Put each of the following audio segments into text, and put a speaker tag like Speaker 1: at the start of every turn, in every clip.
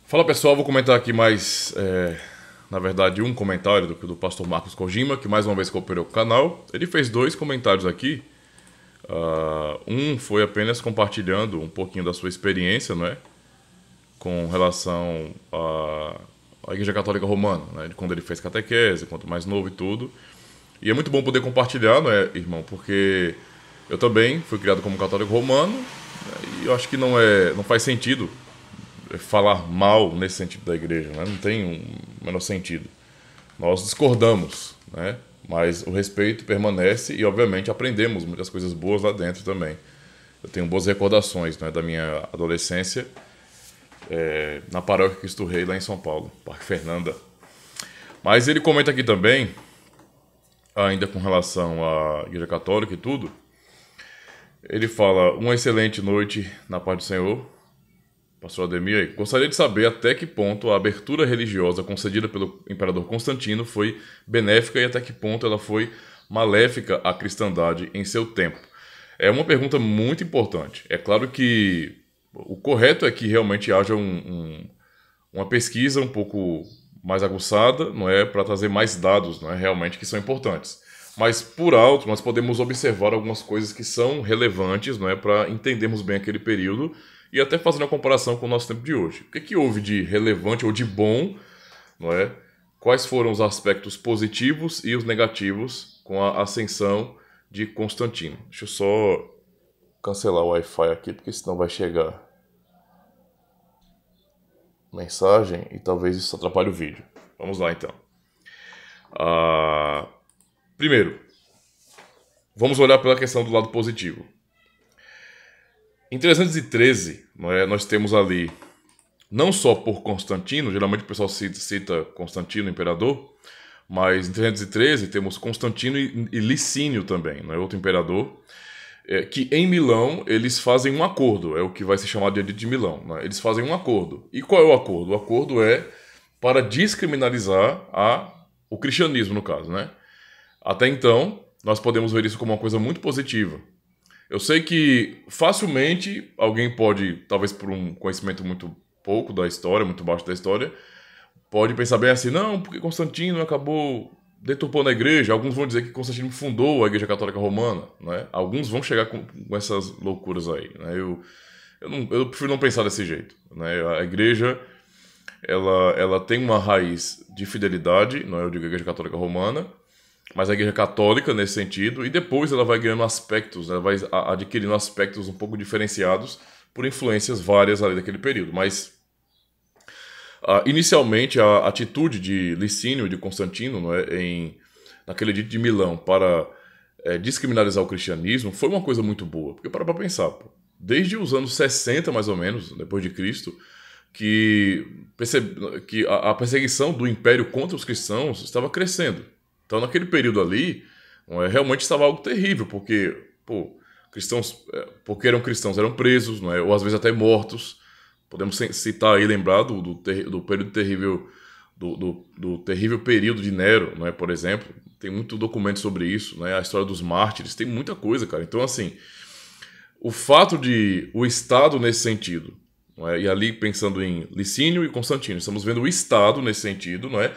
Speaker 1: Fala pessoal, vou comentar aqui mais, na verdade, um comentário do pastor Marcos Kojima, que mais uma vez cooperou com o canal. Ele fez dois comentários aqui. Um foi apenas compartilhando um pouquinho da sua experiência, né, com relação à Igreja Católica Romana, né, de quando ele fez catequese, quanto mais novo e tudo. E é muito bom poder compartilhar, né, irmão, porque eu também fui criado como católico romano, né, e eu acho que não faz sentido falar mal nesse sentido da igreja, né? Não tem o menor sentido. Nós discordamos, né? Mas o respeito permanece e, obviamente, aprendemos muitas coisas boas lá dentro também. Eu tenho boas recordações, né, da minha adolescência na Paróquia Cristo Rei, lá em São Paulo, Parque Fernanda. Mas ele comenta aqui também, ainda com relação à Igreja Católica e tudo, ele fala: uma excelente noite na paz do Senhor. Pastor Ademir, gostaria de saber até que ponto a abertura religiosa concedida pelo imperador Constantino foi benéfica e até que ponto ela foi maléfica à cristandade em seu tempo. É uma pergunta muito importante. É claro que o correto é que realmente haja uma pesquisa um pouco mais aguçada, não é, para trazer mais dados, não é, realmente que são importantes. Mas por alto nós podemos observar algumas coisas que são relevantes, não é, para entendermos bem aquele período. E até fazendo a comparação com o nosso tempo de hoje. O que houve de relevante ou de bom, não é? Quais foram os aspectos positivos e os negativos com a ascensão de Constantino? Deixa eu só cancelar o Wi-Fi aqui, porque senão vai chegar mensagem e talvez isso atrapalhe o vídeo. Vamos lá, então. Primeiro, vamos olhar pela questão do lado positivo. Em 313, não é, nós temos ali, não só por Constantino, geralmente o pessoal cita Constantino, imperador, mas em 313 temos Constantino e Licínio também, não é, outro imperador, que em Milão eles fazem um acordo, é o que vai se chamar de Edito de Milão. Né? Eles fazem um acordo. E qual é o acordo? O acordo é para descriminalizar o cristianismo, no caso. Né? Até então, nós podemos ver isso como uma coisa muito positiva. Eu sei que facilmente alguém pode, talvez por um conhecimento muito pouco da história, muito baixo da história, pode pensar bem assim: não, porque Constantino acabou deturpando a igreja. Alguns vão dizer que Constantino fundou a Igreja Católica Romana, né? Alguns vão chegar com essas loucuras aí, né? Eu prefiro não pensar desse jeito, né? A igreja, ela tem uma raiz de fidelidade, não é? Eu digo a Igreja Católica Romana, mas a Igreja Católica nesse sentido, e depois ela vai ganhando aspectos, ela vai adquirindo aspectos um pouco diferenciados por influências várias ali daquele período. Mas, inicialmente, a atitude de Licínio e de Constantino, não é, naquele edito de Milão para descriminalizar o cristianismo foi uma coisa muito boa. Porque para pensar, pô, desde os anos 60, mais ou menos, depois de Cristo, que a perseguição do império contra os cristãos estava crescendo. Então, naquele período ali, realmente estava algo terrível, porque, cristãos, porque eram cristãos, eram presos, não é? Ou às vezes até mortos. Podemos citar aí, lembrar do período terrível, do terrível período de Nero, não é? Por exemplo. Tem muito documento sobre isso, né? A história dos mártires, tem muita coisa, cara. Então, assim, o fato de o Estado nesse sentido, não é? E ali pensando em Licínio e Constantino, estamos vendo o Estado nesse sentido, não é?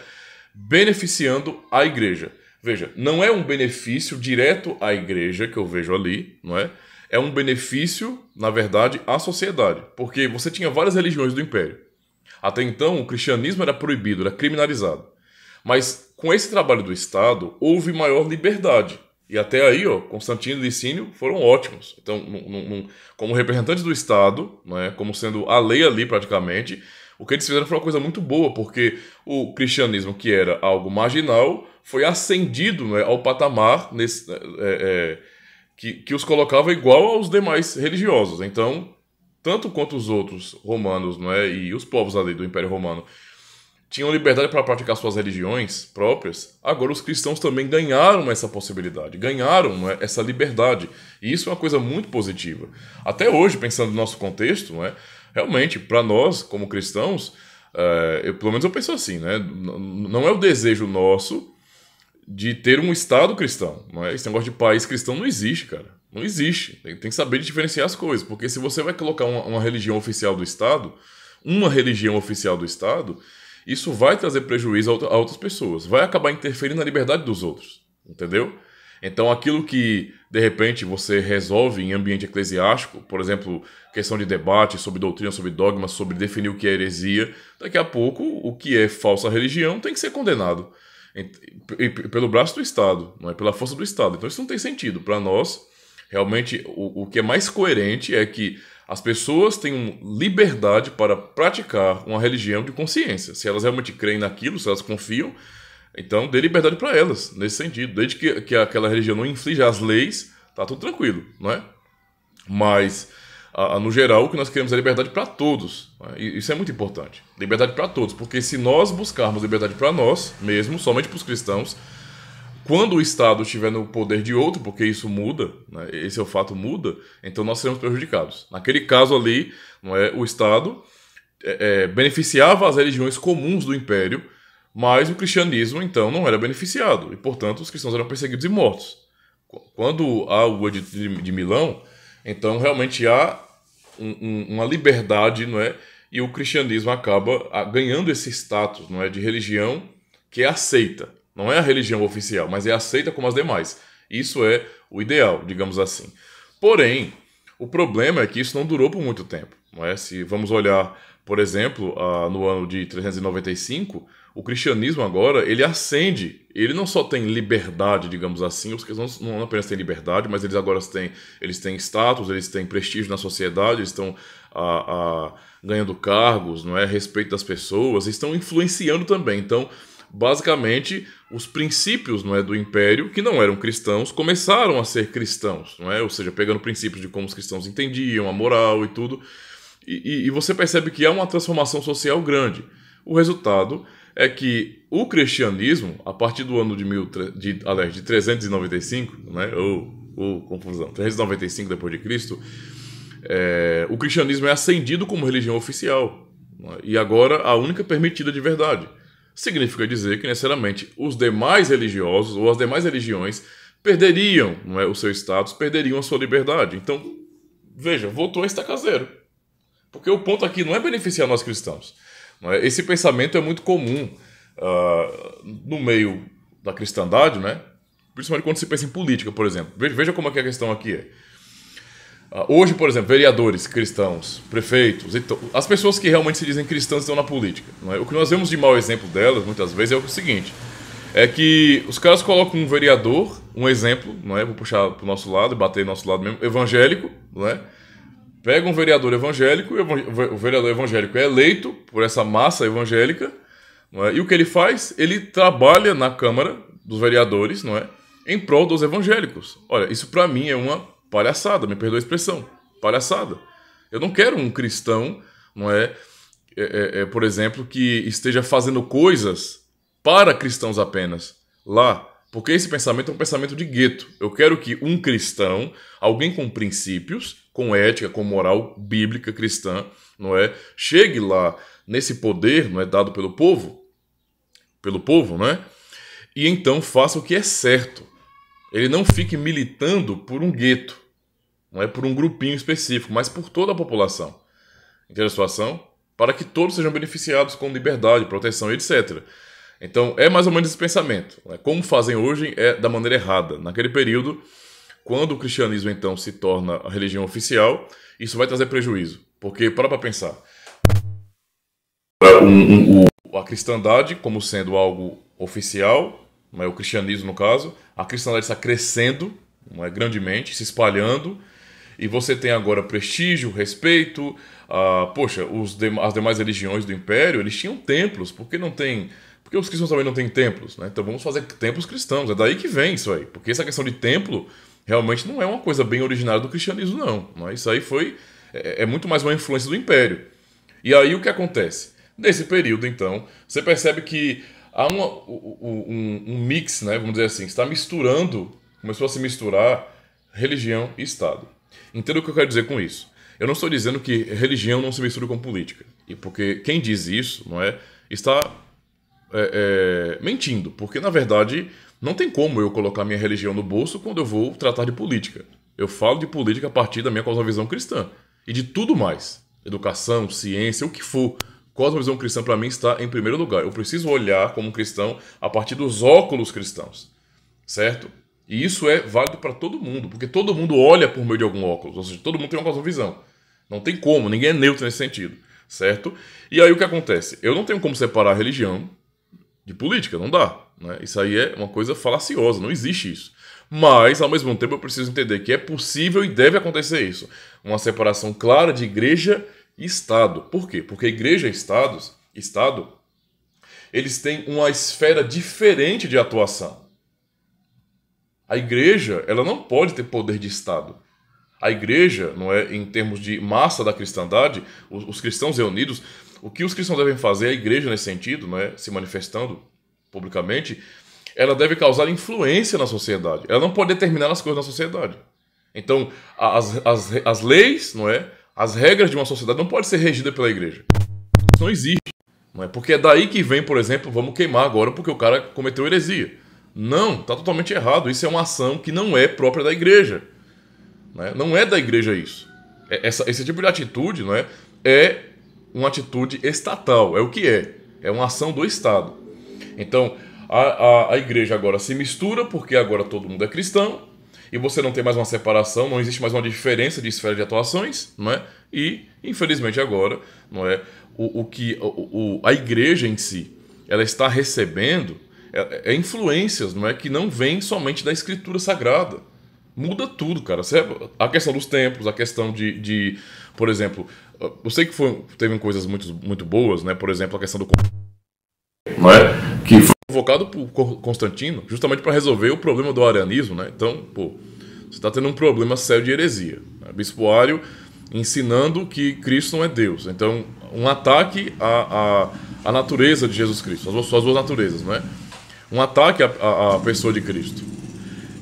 Speaker 1: Beneficiando a igreja. Veja, não é um benefício direto à igreja que eu vejo ali, não é? É um benefício, na verdade, à sociedade. Porque você tinha várias religiões do império. Até então, o cristianismo era proibido, era criminalizado. Mas com esse trabalho do Estado, houve maior liberdade. E até aí, Constantino e Licínio foram ótimos. Então, como representantes do Estado, não é? Como sendo a lei ali praticamente, o que eles fizeram foi uma coisa muito boa, porque o cristianismo, que era algo marginal, foi ascendido, né, ao patamar que os colocava igual aos demais religiosos. Então, tanto quanto os outros romanos, não é, e os povos ali do Império Romano tinham liberdade para praticar suas religiões próprias, agora os cristãos também ganharam essa possibilidade, ganharam, não é, essa liberdade. E isso é uma coisa muito positiva. Até hoje, pensando no nosso contexto, não é, realmente, para nós, como cristãos, pelo menos eu penso assim, né? Não é o desejo nosso de ter um Estado cristão. Não é? Esse negócio de país cristão não existe, cara. Não existe. Tem que saber diferenciar as coisas. Porque se você vai colocar uma religião oficial do Estado, uma religião oficial do Estado, isso vai trazer prejuízo a outras pessoas, vai acabar interferindo na liberdade dos outros, entendeu? Então aquilo que, de repente, você resolve em ambiente eclesiástico, por exemplo, questão de debate sobre doutrina, sobre dogma, sobre definir o que é heresia, daqui a pouco o que é falsa religião tem que ser condenado pelo braço do Estado, não é pela força do Estado. Então isso não tem sentido. Para nós, realmente, o que é mais coerente é que as pessoas tenham liberdade para praticar uma religião de consciência. Se elas realmente creem naquilo, se elas confiam, então dê liberdade para elas, nesse sentido. Desde que aquela religião não inflija as leis, tá tudo tranquilo, não é? Mas, no geral, o que nós queremos é liberdade para todos. Não é? E isso é muito importante. Liberdade para todos, porque se nós buscarmos liberdade para nós mesmos, somente para os cristãos, quando o Estado estiver no poder de outro, porque isso muda, né, esse é o fato, muda, então nós seremos prejudicados. Naquele caso ali, não é, o Estado beneficiava as religiões comuns do Império, mas o cristianismo, então, não era beneficiado. E, portanto, os cristãos eram perseguidos e mortos. Quando há o Edito de Milão, então realmente há uma liberdade, não é? E o cristianismo acaba ganhando esse status, não é, de religião que é aceita. Não é a religião oficial, mas é aceita como as demais. Isso é o ideal, digamos assim. Porém, o problema é que isso não durou por muito tempo. Não é? Se vamos olhar, por exemplo, no ano de 395, o cristianismo agora, ele ascende. Ele não só tem liberdade, digamos assim, os cristãos não apenas têm liberdade, mas eles agora têm status, eles têm prestígio na sociedade, eles estão ganhando cargos, não é, a respeito das pessoas, estão influenciando também. Então, basicamente, os princípios, não é, do Império, que não eram cristãos, começaram a ser cristãos, não é? Ou seja, pegando princípios de como os cristãos entendiam, a moral e tudo. E você percebe que há uma transformação social grande. O resultado é que o cristianismo, a partir do ano de 395, né, confusão, 395 depois de Cristo, o cristianismo é ascendido como religião oficial, né, e agora a única permitida de verdade. Significa dizer que, necessariamente, os demais religiosos ou as demais religiões perderiam, não é, o seu status, perderiam a sua liberdade. Então, veja, voltou a estaca zero. Porque o ponto aqui não é beneficiar nós cristãos. Não é? Esse pensamento é muito comum no meio da cristandade, né? Principalmente quando se pensa em política, por exemplo. Veja como é que a questão aqui é. Hoje, por exemplo, vereadores cristãos, prefeitos, então, as pessoas que realmente se dizem cristãs estão na política. Não é? O que nós vemos de mau exemplo delas, muitas vezes, é o seguinte: é que os caras colocam um vereador, um exemplo, não é? Vou puxar para o nosso lado, bater no nosso lado mesmo, evangélico, não é? Pega um vereador evangélico, e o vereador evangélico é eleito por essa massa evangélica, não é? E o que ele faz? Ele trabalha na Câmara dos Vereadores, não é? Em prol dos evangélicos. Olha, isso para mim é uma palhaçada, me perdoa a expressão, palhaçada. Eu não quero um cristão, não é, por exemplo, que esteja fazendo coisas para cristãos apenas lá, porque esse pensamento é um pensamento de gueto. Eu quero que um cristão, alguém com princípios, com ética, com moral bíblica cristã, não é, chegue lá nesse poder, não é, dado pelo povo, não é, e então faça o que é certo. Ele não fique militando por um gueto, não é por um grupinho específico, mas por toda a população. Entende a situação? Para que todos sejam beneficiados com liberdade, proteção, etc. Então, é mais ou menos esse pensamento. Né? Como fazem hoje é da maneira errada. Naquele período, quando o cristianismo, então, se torna a religião oficial, isso vai trazer prejuízo. Porque, para pensar, a cristandade como sendo algo oficial, não é, o cristianismo no caso, a cristandade está crescendo, não é, grandemente, se espalhando, e você tem agora prestígio, respeito. Poxa, as demais religiões do Império, eles tinham templos, por que não tem? Porque os cristãos também não têm templos, né? Então vamos fazer templos cristãos, é daí que vem isso aí, porque essa questão de templo realmente não é uma coisa bem originária do cristianismo, não é? Isso aí é muito mais uma influência do Império. E aí o que acontece? Nesse período, então, você percebe que há um mix, né, vamos dizer assim, está misturando, começou a se misturar religião e Estado. Entenda o que eu quero dizer com isso. Eu não estou dizendo que religião não se mistura com política, e porque quem diz isso, não é, está mentindo, porque na verdade não tem como eu colocar minha religião no bolso quando eu vou tratar de política. Eu falo de política a partir da minha cosmovisão cristã e de tudo mais. educação, ciência, o que for. Cosmovisão cristã, para mim, está em primeiro lugar. Eu preciso olhar como cristão a partir dos óculos cristãos, certo? E isso é válido para todo mundo, porque todo mundo olha por meio de algum óculos, ou seja, todo mundo tem uma cosmovisão. Não tem como, ninguém é neutro nesse sentido, certo? E aí o que acontece? Eu não tenho como separar religião de política, não dá, né? Isso aí é uma coisa falaciosa, não existe isso. Mas, ao mesmo tempo, eu preciso entender que é possível e deve acontecer isso. Uma separação clara de igreja e Estado. Por quê? Porque igreja e Estado, eles têm uma esfera diferente de atuação. A igreja, ela não pode ter poder de Estado. A igreja, não é, em termos de massa da cristandade, os cristãos reunidos, o que os cristãos devem fazer, a igreja nesse sentido, não é, se manifestando publicamente, ela deve causar influência na sociedade. Ela não pode determinar as coisas na sociedade. Então, as leis, não é, as regras de uma sociedade não podem ser regidas pela igreja. Isso não existe. Não é? Porque é daí que vem, por exemplo, vamos queimar agora porque o cara cometeu heresia. Não, está totalmente errado. Isso é uma ação que não é própria da igreja. Né? Não é da igreja isso. Esse tipo de atitude, não é, é uma atitude estatal. É o que é. É uma ação do Estado. Então, a igreja agora se mistura porque agora todo mundo é cristão e você não tem mais uma separação, não existe mais uma diferença de esfera de atuações, não é? E, infelizmente agora, não é, a igreja em si, ela está recebendo influências, não é, que não vêm somente da escritura sagrada. Muda tudo, cara. A questão dos templos, a questão por exemplo, eu sei que teve coisas muito, muito boas, né? Por exemplo, a questão do não é? Que foi convocado por Constantino justamente para resolver o problema do arianismo, né? Então, pô, você está tendo um problema sério de heresia. Né? Bispo ensinando que Cristo não é Deus. Então, um ataque à natureza de Jesus Cristo, às suas duas naturezas, não é? Um ataque à pessoa de Cristo.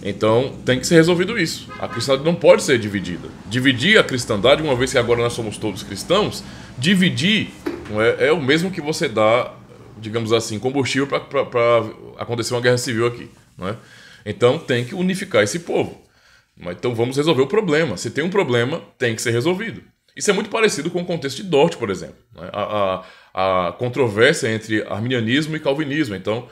Speaker 1: Então, tem que ser resolvido isso. A cristandade não pode ser dividida. Dividir a cristandade, uma vez que agora nós somos todos cristãos, dividir não é o mesmo que você dá, digamos assim, combustível para acontecer uma guerra civil aqui. Não é? Então, tem que unificar esse povo. Então, vamos resolver o problema. Se tem um problema, tem que ser resolvido. Isso é muito parecido com o contexto de Dort, por exemplo. Não é? A controvérsia entre arminianismo e calvinismo. Então,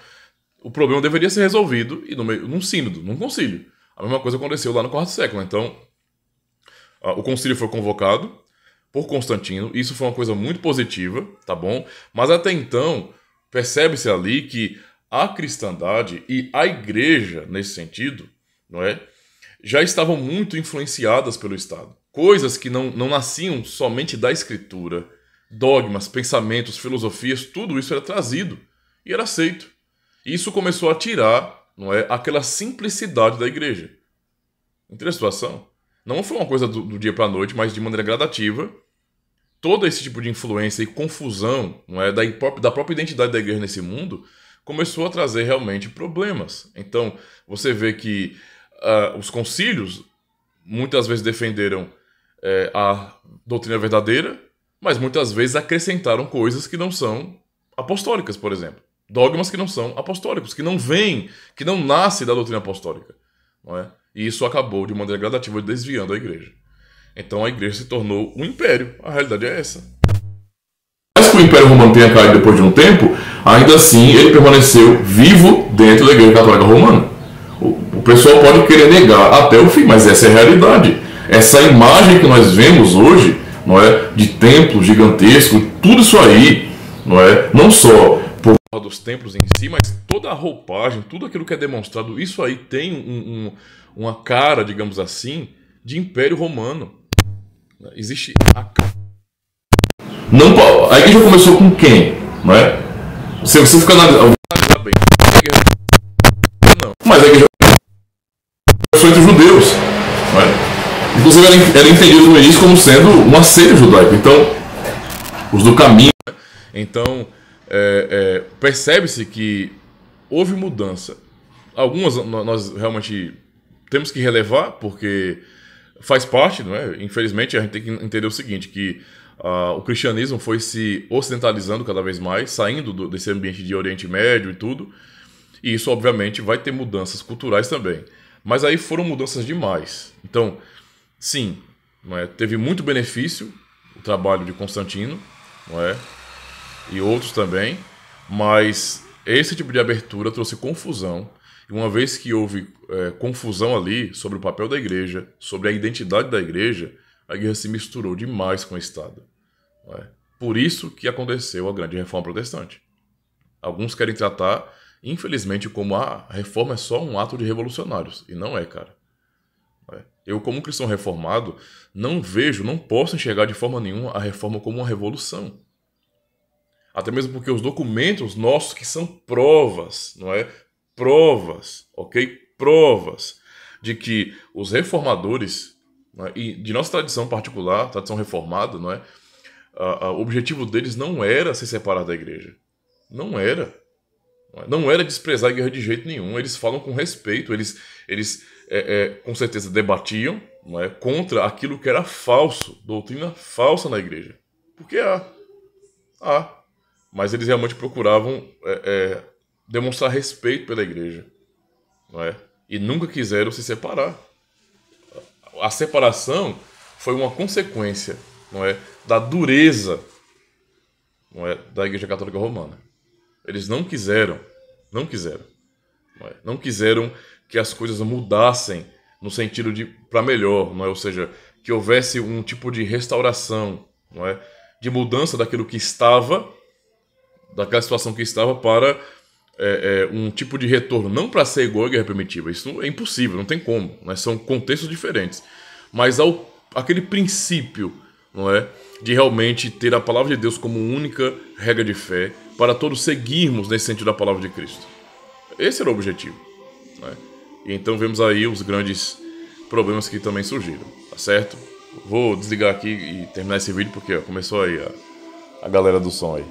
Speaker 1: o problema deveria ser resolvido num sínodo, num concílio. A mesma coisa aconteceu lá no quarto século. Então, o concílio foi convocado por Constantino. Isso foi uma coisa muito positiva, tá bom? Mas até então, percebe-se ali que a cristandade e a igreja, nesse sentido, não é, já estavam muito influenciadas pelo Estado. Coisas que não nasciam somente da escritura, dogmas, pensamentos, filosofias, tudo isso era trazido e era aceito. Isso começou a tirar, não é, aquela simplicidade da igreja. Entende a situação? Não foi uma coisa do dia para a noite, mas de maneira gradativa. Todo esse tipo de influência e confusão, não é, da própria identidade da igreja nesse mundo começou a trazer realmente problemas. Então, você vê que os concílios muitas vezes defenderam a doutrina verdadeira, mas muitas vezes acrescentaram coisas que não são apostólicas, por exemplo. Dogmas que não são apostólicos, que não vêm, que não nascem da doutrina apostólica. Não é? E isso acabou, de maneira gradativa, desviando a igreja. Então a igreja se tornou um império. A realidade é essa. Mas que o Império Romano tenha caído depois de um tempo, ainda assim ele permaneceu vivo dentro da Igreja Católica Romana. O pessoal pode querer negar até o fim, mas essa é a realidade. Essa imagem que nós vemos hoje, não é, de templo gigantesco, tudo isso aí, não é, não só dos templos em si, mas toda a roupagem, tudo aquilo que é demonstrado, isso aí tem uma cara, digamos assim, de Império Romano. Existe a igreja começou com quem? Não é? Se você ficar analisando bem, não. Mas a igreja começou entre os judeus. Não é? Inclusive era entendido no início como sendo uma seita judaica. Então, os do caminho. Então, percebe-se que houve mudança. Algumas nós realmente temos que relevar, porque faz parte, não é? Infelizmente, a gente tem que entender o seguinte, que o cristianismo foi se ocidentalizando cada vez mais, saindo desse ambiente de Oriente Médio e tudo, e isso, obviamente, vai ter mudanças culturais também. Mas aí foram mudanças demais. Então, sim, não é? Teve muito benefício, trabalho de Constantino, não é? E outros também, mas esse tipo de abertura trouxe confusão. E uma vez que houve confusão ali sobre o papel da igreja, sobre a identidade da igreja, a igreja se misturou demais com o Estado. Não é? Por isso que aconteceu a grande reforma protestante. Alguns querem tratar, infelizmente, como a reforma é só um ato de revolucionários. E não é, cara. Não é? Eu, como cristão reformado, não posso enxergar de forma nenhuma a reforma como uma revolução. Até mesmo porque os documentos nossos que são provas, não é? Provas, ok? Provas de que os reformadores, não é? E de nossa tradição particular, tradição reformada, não é? O objetivo deles não era se separar da igreja. Não era. Não era desprezar a igreja de jeito nenhum. Eles falam com respeito. Eles com certeza debatiam, não é? Contra aquilo que era falso, doutrina falsa na igreja. Porque há. Mas eles realmente procuravam demonstrar respeito pela igreja, não é? E nunca quiseram se separar. A separação foi uma consequência, não é, da dureza, não é, da Igreja Católica Romana. Eles não quiseram, não quiseram que as coisas mudassem no sentido de para melhor, não é? Ou seja, que houvesse um tipo de restauração, não é, de mudança daquilo que estava, daquela situação que estava para um tipo de retorno, não para ser igual à guerra primitiva. Isso é impossível, não tem como, né? São contextos diferentes. Mas aquele princípio, não é, de realmente ter a palavra de Deus como única regra de fé para todos seguirmos nesse sentido da palavra de Cristo. Esse era o objetivo, né? E então vemos aí os grandes problemas que também surgiram, tá certo? Vou desligar aqui e terminar esse vídeo porque começou aí a galera do som aí.